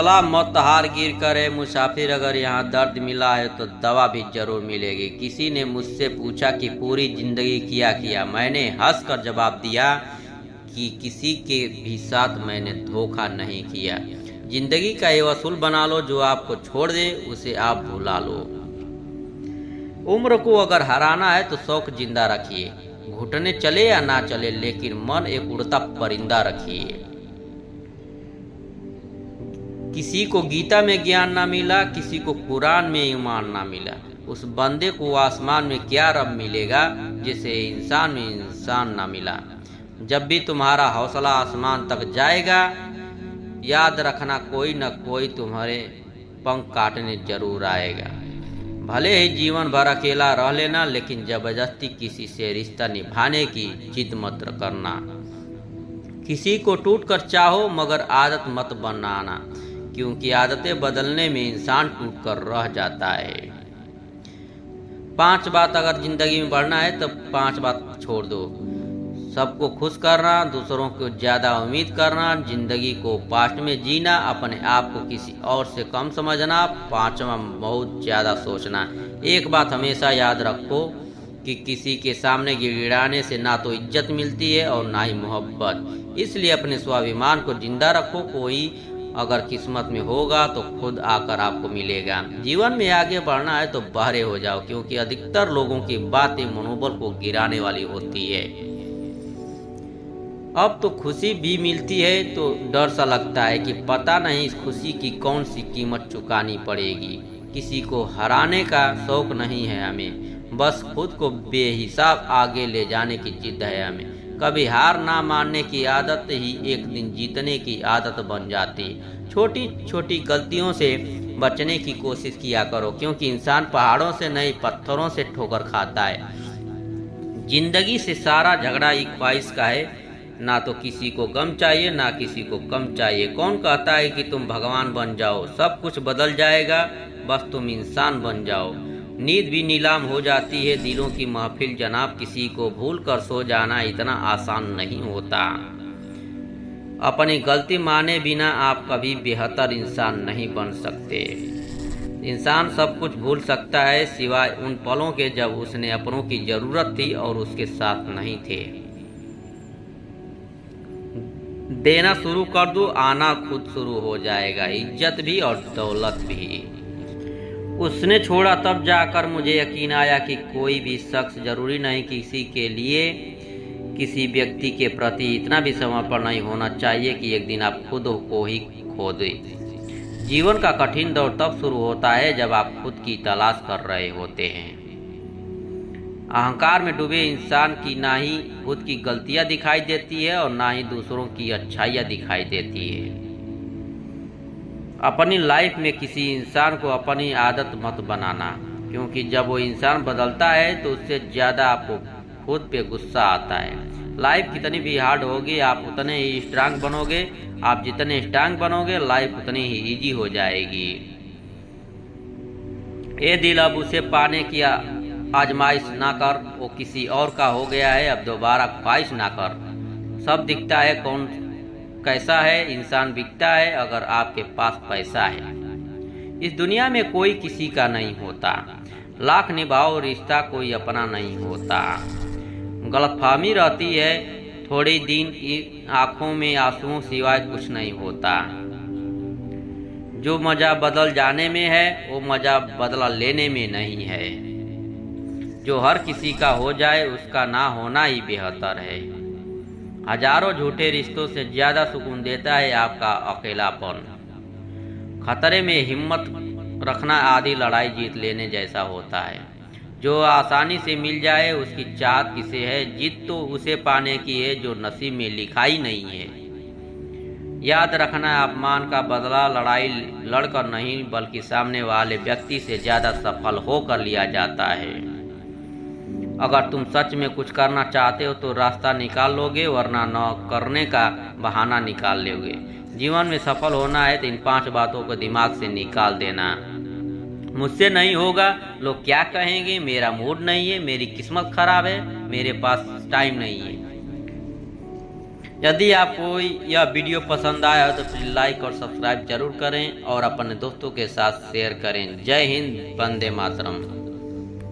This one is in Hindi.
सलाह मत हार गिर करे मुसाफिर, अगर यहाँ दर्द मिला है तो दवा भी जरूर मिलेगी। किसी ने मुझसे पूछा कि पूरी जिंदगी क्या किया। मैंने हंसकर जवाब दिया कि किसी के भी साथ मैंने धोखा नहीं किया। जिंदगी का ये वसूल बना लो, जो आपको छोड़ दे उसे आप भुला लो। उम्र को अगर हराना है तो शौक जिंदा रखिए, घुटने चले या ना चले, लेकिन मन एक उड़ता परिंदा रखिए। किसी को गीता में ज्ञान ना मिला, किसी को कुरान में ईमान ना मिला, उस बंदे को आसमान में क्या रब मिलेगा जिसे इंसान में इंसान ना मिला। जब भी तुम्हारा हौसला आसमान तक जाएगा, याद रखना कोई न कोई तुम्हारे पंख काटने जरूर आएगा। भले ही जीवन भर अकेला रह लेना, लेकिन जबरदस्ती किसी से रिश्ता निभाने की जिद मत करना। किसी को टूट कर चाहो मगर आदत मत बनाना, क्योंकि आदतें बदलने में इंसान टूट कर रह जाता है। 5 बात अगर जिंदगी में बढ़ना है तो 5 बात छोड़ दो। सबको खुश करना, दूसरों को ज्यादा उम्मीद करना, जिंदगी को पास्ट में जीना, अपने आप को किसी और से कम समझना, 5वां बहुत ज्यादा सोचना। एक बात हमेशा याद रखो कि किसी के सामने गिड़गिड़ाने से ना तो इज्जत मिलती है और ना ही मोहब्बत। इसलिए अपने स्वाभिमान को जिंदा रखो। कोई अगर किस्मत में होगा तो खुद आकर आपको मिलेगा। जीवन में आगे बढ़ना है तो बहरे हो जाओ, क्योंकि अधिकतर लोगों की बातें मनोबल को गिराने वाली होती है। अब तो खुशी भी मिलती है तो डर सा लगता है कि पता नहीं इस खुशी की कौन सी कीमत चुकानी पड़ेगी। किसी को हराने का शौक नहीं है हमें, बस खुद को बेहिसाब आगे ले जाने की जिद है हमें। कभी हार ना मानने की आदत ही एक दिन जीतने की आदत बन जाती। छोटी छोटी गलतियों से बचने की कोशिश किया करो, क्योंकि इंसान पहाड़ों से नहीं पत्थरों से ठोकर खाता है। जिंदगी से सारा झगड़ा एक ख्वाहिश का है, ना तो किसी को गम चाहिए ना किसी को कम चाहिए। कौन कहता है कि तुम भगवान बन जाओ, सब कुछ बदल जाएगा, बस तुम इंसान बन जाओ। नींद भी नीलाम हो जाती है, दिलों की महफिल जनाब, किसी को भूल कर सो जाना इतना आसान नहीं होता। अपनी गलती माने बिना आप कभी बेहतर इंसान नहीं बन सकते। इंसान सब कुछ भूल सकता है सिवाय उन पलों के जब उसने अपनों की जरूरत थी और उसके साथ नहीं थे। देना शुरू कर दो, आना खुद शुरू हो जाएगा, इज्जत भी और दौलत भी। उसने छोड़ा तब जाकर मुझे यकीन आया कि कोई भी शख्स जरूरी नहीं किसी के लिए, किसी व्यक्ति के प्रति इतना भी समर्पण नहीं होना चाहिए कि एक दिन आप खुद को ही खो दे। जीवन का कठिन दौर तब शुरू होता है जब आप खुद की तलाश कर रहे होते हैं। अहंकार में डूबे इंसान की ना ही खुद की गलतियां दिखाई देती है और ना ही दूसरों की अच्छाइयां दिखाई देती है। अपनी लाइफ में किसी इंसान को अपनी आदत मत बनाना, क्योंकि जब वो इंसान बदलता है तो उससे ज़्यादा आपको खुद पे गुस्सा आता है। लाइफ कितनी भी हार्ड होगी, आप उतने ही स्ट्रांग बनोगे। आप जितने स्ट्रांग बनोगे, लाइफ उतनी ही इजी हो जाएगी। ये दिल अब उसे पाने की आजमाइश ना कर, वो किसी और का हो गया है, अब दोबारा ख्वाहिश ना कर। सब दिखता है कौन कैसा है, इंसान बिकता है अगर आपके पास पैसा है। इस दुनिया में कोई किसी का नहीं होता, लाख निभाओ रिश्ता कोई अपना नहीं होता। गलतफहमी रहती है थोड़ी दिन, आंखों में आंसुओं सिवाय कुछ नहीं होता। जो मजा बदल जाने में है वो मजा बदला लेने में नहीं है। जो हर किसी का हो जाए उसका ना होना ही बेहतर है। हजारों झूठे रिश्तों से ज्यादा सुकून देता है आपका अकेलापन। खतरे में हिम्मत रखना आधी लड़ाई जीत लेने जैसा होता है। जो आसानी से मिल जाए उसकी चाहत किसे है, जीत तो उसे पाने की है जो नसीब में लिखा ही नहीं है। याद रखना, अपमान का बदला लड़ाई लड़कर नहीं बल्कि सामने वाले व्यक्ति से ज्यादा सफल होकर लिया जाता है। अगर तुम सच में कुछ करना चाहते हो तो रास्ता निकाल लोगे, वरना न करने का बहाना निकाल लोगे। जीवन में सफल होना है तो इन 5 बातों को दिमाग से निकाल देना। मुझसे नहीं होगा, लोग क्या कहेंगे, मेरा मूड नहीं है, मेरी किस्मत खराब है, मेरे पास टाइम नहीं है। यदि आपको यह वीडियो पसंद आया हो तो प्लीज लाइक और सब्सक्राइब जरूर करें और अपने दोस्तों के साथ शेयर करें। जय हिंद, वंदे मातरम।